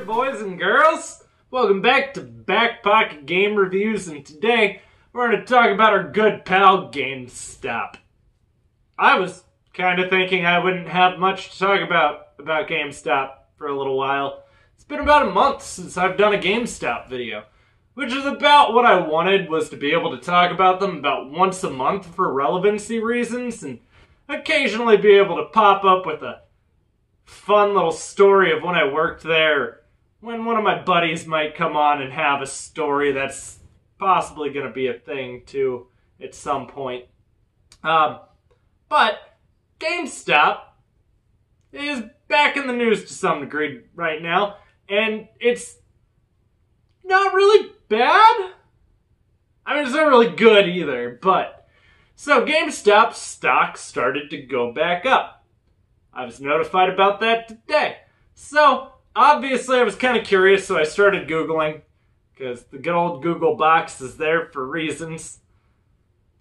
boys and girls. Welcome back to BackPocketGameReviews, and today we're going to talk about our good pal GameStop. I was kind of thinking I wouldn't have much to talk about GameStop for a little while. It's been about a month since I've done a GameStop video, which is about what I wanted, was to be able to talk about them about once a month for relevancy reasons, and occasionally be able to pop up with a fun little story of when I worked there, when one of my buddies might come on and have a story that's possibly going to be a thing too at some point. But GameStop is back in the news to some degree right now, and it's not really bad. I mean, it's not really good either, but so GameStop's stock started to go back up. I was notified about that today. So, obviously I was kind of curious, so I started Googling, because the good old Google box is there for reasons.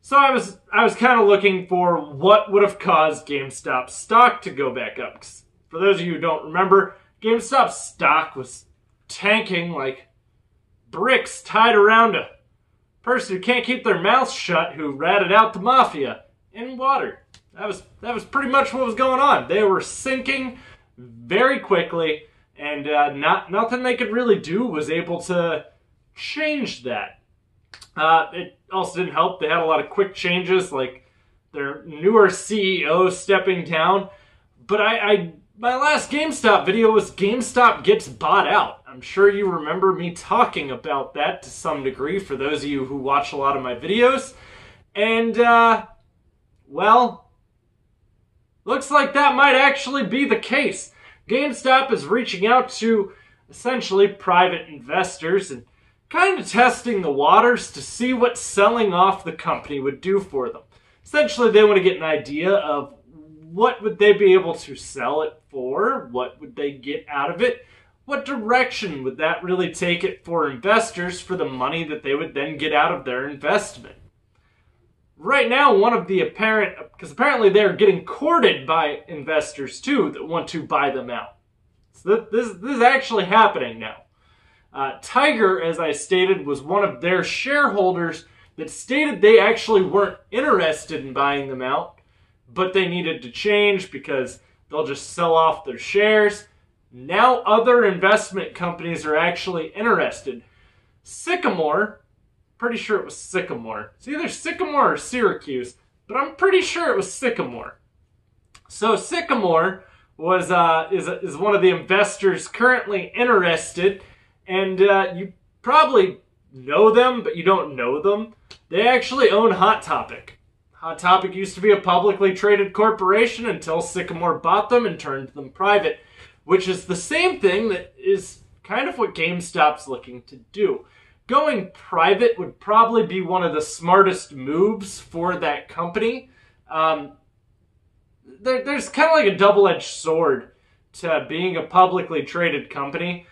So I was kind of looking for what would have caused GameStop's stock to go back up. 'Cause for those of you who don't remember, GameStop's stock was tanking like bricks tied around a person who can't keep their mouth shut, who ratted out the mafia in water. That was pretty much what was going on. They were sinking very quickly, and nothing they could really do was able to change that. It also didn't help. They had a lot of quick changes, like their newer CEO stepping down. But my last GameStop video was GameStop gets bought out. I'm sure you remember me talking about that to some degree, for those of you who watch a lot of my videos. And, well, looks like that might actually be the case. GameStop is reaching out to essentially private investors and kind of testing the waters to see what selling off the company would do for them. Essentially, they want to get an idea of what would they be able to sell it for, what would they get out of it, what direction would that really take it for investors for the money that they would then get out of their investment. Right now, one of the because apparently they're getting courted by investors too that want to buy them out. So this is actually happening now. Tiger, as I stated, was one of their shareholders that stated they actually weren't interested in buying them out, but they needed to change because they'll just sell off their shares. Now other investment companies are actually interested. Sycamore, pretty sure it was Sycamore. It's either Sycamore or Syracuse, but I'm pretty sure it was Sycamore. So Sycamore was is one of the investors currently interested, and you probably know them, but you don't know them. They actually own Hot Topic. Hot Topic used to be a publicly traded corporation until Sycamore bought them and turned them private, which is the same thing that is kind of what GameStop's looking to do. Going private would probably be one of the smartest moves for that company. There's kind of like a double-edged sword to being a publicly traded company.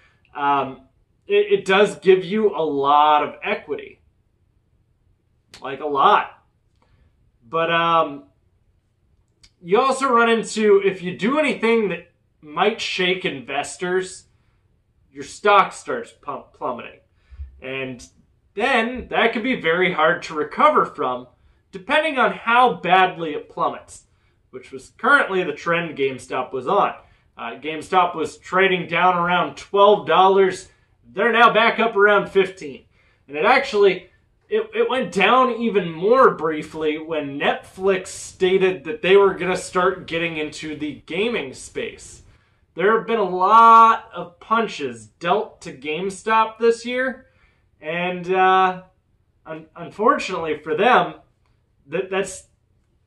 It does give you a lot of equity. Like a lot. But you also run into, if you do anything that might shake investors, your stock starts plummeting. And then that can be very hard to recover from, depending on how badly it plummets, which was currently the trend GameStop was on. GameStop was trading down around $12. They're now back up around $15. And it went down even more briefly when Netflix stated that they were going to start getting into the gaming space. There have been a lot of punches dealt to GameStop this year. And unfortunately for them, that's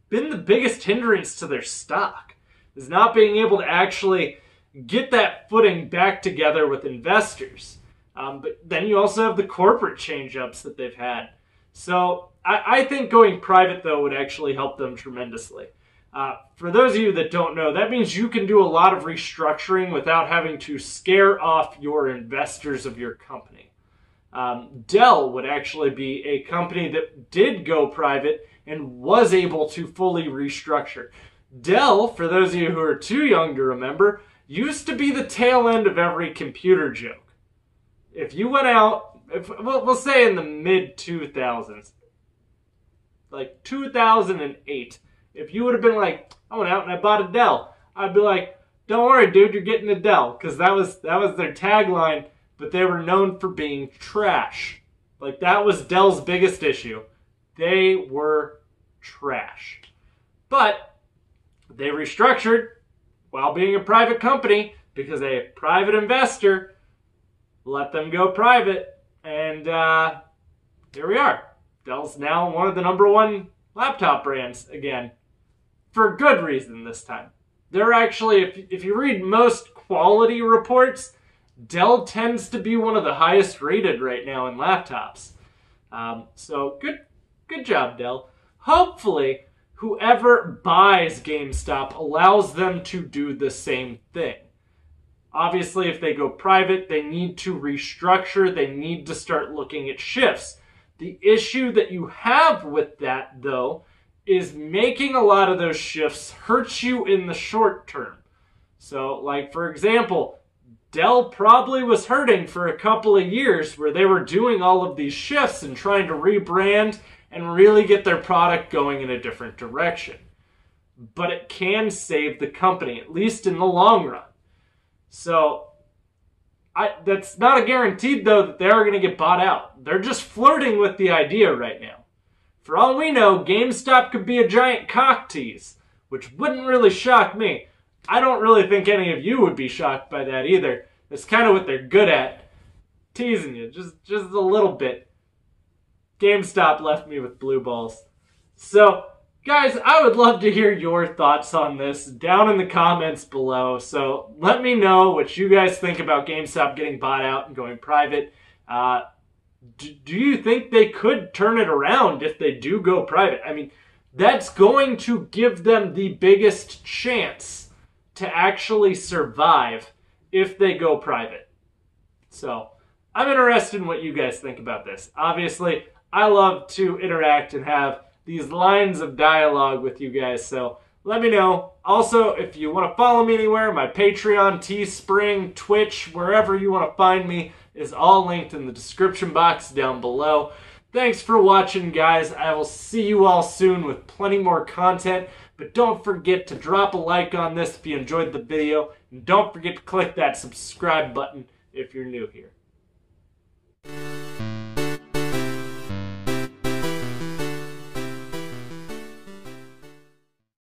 been the biggest hindrance to their stock, is not being able to actually get that footing back together with investors. But then you also have the corporate change-ups that they've had. So I think going private, though, would actually help them tremendously. For those of you that don't know, that means you can do a lot of restructuring without having to scare off your investors of your company. Dell would actually be a company that did go private and was able to fully restructure. Dell, for those of you who are too young to remember, used to be the tail end of every computer joke. If you went out, we'll say in the mid-2000s, like 2008, if you would have been like, I went out and I bought a Dell, I'd be like, don't worry, dude, you're getting a Dell, because that was their tagline, but they were known for being trash. Like, that was Dell's biggest issue. They were trash. But they restructured while being a private company because a private investor let them go private. And here we are. Dell's now one of the #1 laptop brands again. For good reason this time. They're actually, if you read most quality reports, Dell tends to be one of the highest rated right now in laptops. So good job, Dell. Hopefully, whoever buys GameStop allows them to do the same thing. Obviously, if they go private, they need to restructure. They need to start looking at shifts. The issue that you have with that, though, is making a lot of those shifts hurts you in the short term. So, like, for example, Dell probably was hurting for a couple of years where they were doing all of these shifts and trying to rebrand and really get their product going in a different direction. But it can save the company, at least in the long run. So, that's not a guarantee, though, that they are going to get bought out. They're just flirting with the idea right now. For all we know, GameStop could be a giant cock tease, which wouldn't really shock me. I don't really think any of you would be shocked by that either. That's kind of what they're good at. Teasing you, just a little bit. GameStop left me with blue balls. So, guys, I would love to hear your thoughts on this down in the comments below. So, let me know what you guys think about GameStop getting bought out and going private. Do you think they could turn it around if they do go private? I mean, that's going to give them the biggest chance to actually survive if they go private. So, I'm interested in what you guys think about this. Obviously, I love to interact and have these lines of dialogue with you guys, so let me know. Also, if you want to follow me anywhere, my Patreon, Teespring, Twitch, wherever you want to find me is all linked in the description box down below. Thanks for watching, guys. I will see you all soon with plenty more content, but don't forget to drop a like on this if you enjoyed the video, and don't forget to click that subscribe button if you're new here.